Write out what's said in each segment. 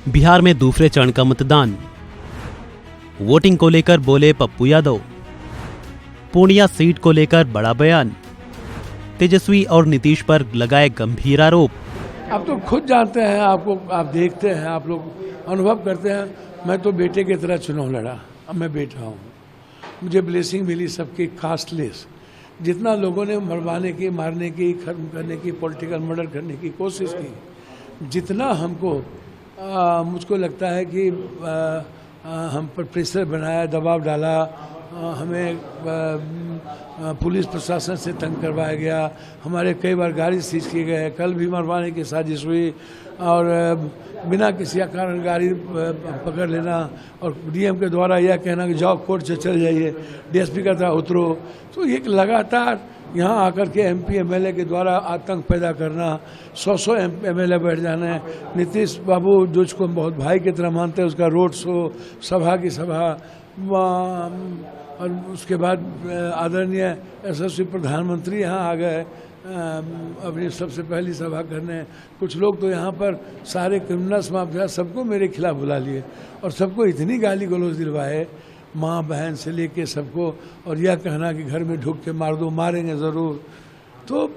बिहार में दूसरे चरण का मतदान। वोटिंग को लेकर बोले पप्पू यादव। पूर्णिया सीट को लेकर बड़ा बयान। तेजस्वी और नीतीश पर लगाए गंभीर आरोप। आप तो खुद जानते हैं, आप देखते हैं, आप लोग अनुभव करते हैं। मैं तो बेटे की तरह चुनाव लड़ा। अब मैं बेटा हूँ, मुझे ब्लेसिंग मिली सबकी कास्टलेस। जितना लोगों ने मरवाने की, मारने की, खत्म करने की, पॉलिटिकल मर्डर करने की कोशिश की, जितना हमको मुझको लगता है कि हम पर प्रेशर बनाया, दबाव डाला, हमें पुलिस प्रशासन से तंग करवाया गया, हमारे कई बार गाड़ी सीज किए गए, कल भी मरवाने की साजिश हुई और बिना किसी कारण गाड़ी पकड़ लेना और डीएम के द्वारा यह कहना कि जाओ कोर्ट से चले जाइए, डीएसपी का था उतरो। तो ये लगातार यहाँ आकर के एमपी एमएलए के द्वारा आतंक पैदा करना, 100 एमएलए बैठ जाना है। नीतीश बाबू जो उसको बहुत भाई की तरह मानते हैं, उसका रोड शो, सभा की सभा, और उसके बाद आदरणीय यशस्वी प्रधानमंत्री यहाँ आ गए अपनी सबसे पहली सभा करने। कुछ लोग तो यहाँ पर सारे क्रिमिनल्स माफिया सबको मेरे खिलाफ बुला लिए और सबको इतनी गाली गलौज दिलवाए, माँ बहन से लेके सबको, और यह कहना कि घर में ढुक के मार दो, मारेंगे ज़रूर। तो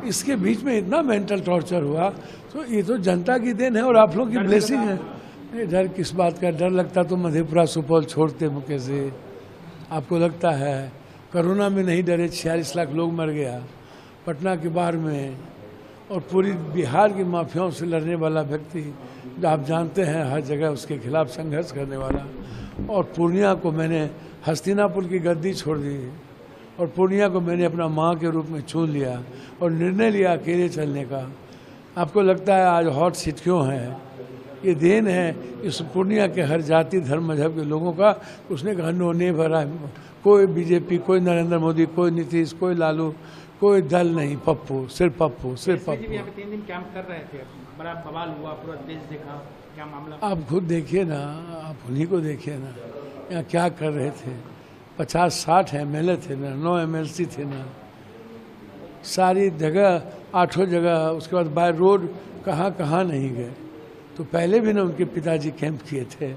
इसके बीच में इतना मेंटल टॉर्चर हुआ। तो ये तो जनता की देन है और आप लोग की ब्लेसिंग है। डर किस बात का? डर लगता तो मधेपुरा सुपौल छोड़ते मुके से। आपको लगता है कोरोना में नहीं डरे? 46 लाख लोग मर गया पटना के बाहर में, और पूरी बिहार की माफियाओं से लड़ने वाला व्यक्ति जो आप जानते हैं, हर जगह उसके खिलाफ संघर्ष करने वाला। और पूर्णिया को मैंने हस्तिनापुर की गद्दी छोड़ दी और पूर्णिया को मैंने अपना माँ के रूप में चुन लिया और निर्णय लिया अकेले चलने का। आपको लगता है आज हॉट सीट क्यों है? ये देन है इस पूर्णिया के हर जाति धर्म मजहब के लोगों का। उसने कहा नो नेवर, कोई बीजेपी, कोई नरेंद्र मोदी, कोई नीतीश, कोई लालू, कोई दल नहीं, पप्पू, सिर्फ पप्पू, सिर्फ पप्पू। 3 दिन कैंप कर रहे थे, बड़ा बवाल हुआ, पूरा देश देखा, क्या मामला? आप खुद देखिए ना, आप उन्हीं को देखिए ना, यहाँ क्या कर रहे थे। 50-60 एमएलए थे ना, 9 एमएलसी थे ना, सारी जगह 8 जगह। उसके बाद बाय रोड कहाँ कहाँ नहीं गए। तो पहले भी ना उनके पिताजी कैंप किए थे,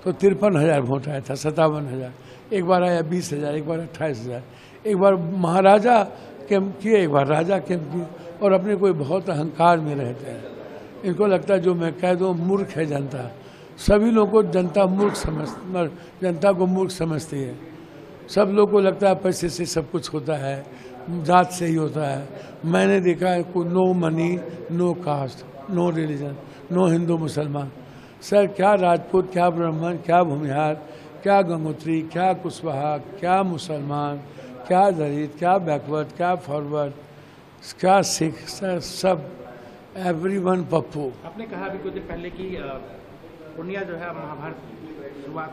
तो 53,000 वोट आया था, 57,000। एक बार आया 20,000, एक बार 28,000। एक बार महाराजा कैंप किए, एक बार राजा कैंप किए, और अपने कोई बहुत अहंकार में रहते हैं। इनको लगता है जो मैं कह दूँ, मूर्ख है जनता। सभी लोगों को जनता जनता को मूर्ख समझती है। सब लोग को लगता है पैसे से सब कुछ होता है, जात से ही होता है। मैंने देखा है कोई no money, no caste, no religion, no Hindu मुसलमान। सर क्या राजपूत, क्या ब्राह्मण, क्या भूमिहार, क्या गंगोत्री, क्या कुशवाहा, क्या मुसलमान, क्या दलित, क्या बैकवर्ड, क्या फॉरवर्ड, क्या सिख, सर सब एवरीवन पप्पू। आपने कहा अभी कुछ दिन पहले कि पूर्णिया जो है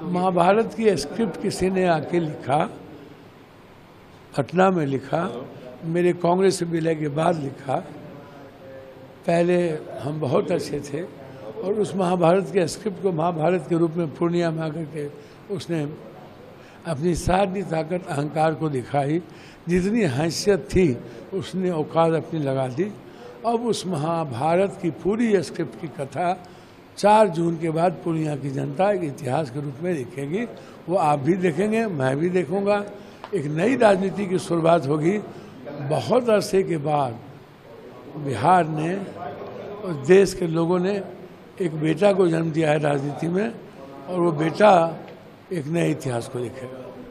महाभारत की स्क्रिप्ट किसी ने आके लिखा, पटना में लिखा, मेरे कांग्रेस विलय के बाद लिखा। पहले हम बहुत अच्छे थे और उस महाभारत के स्क्रिप्ट को महाभारत के रूप में पूर्णिया में आकर के उसने अपनी सारी ताकत अहंकार को दिखाई। जितनी हैसियत थी उसने औकात अपनी लगा दी। अब उस महाभारत की पूरी स्क्रिप्ट की कथा 4 जून के बाद पूर्णिया की जनता एक इतिहास के रूप में लिखेगी। वो आप भी देखेंगे, मैं भी देखूंगा। एक नई राजनीति की शुरुआत होगी। बहुत अरसे के बाद बिहार ने और देश के लोगों ने एक बेटा को जन्म दिया है राजनीति में, और वो बेटा एक नए इतिहास को लिखेगा।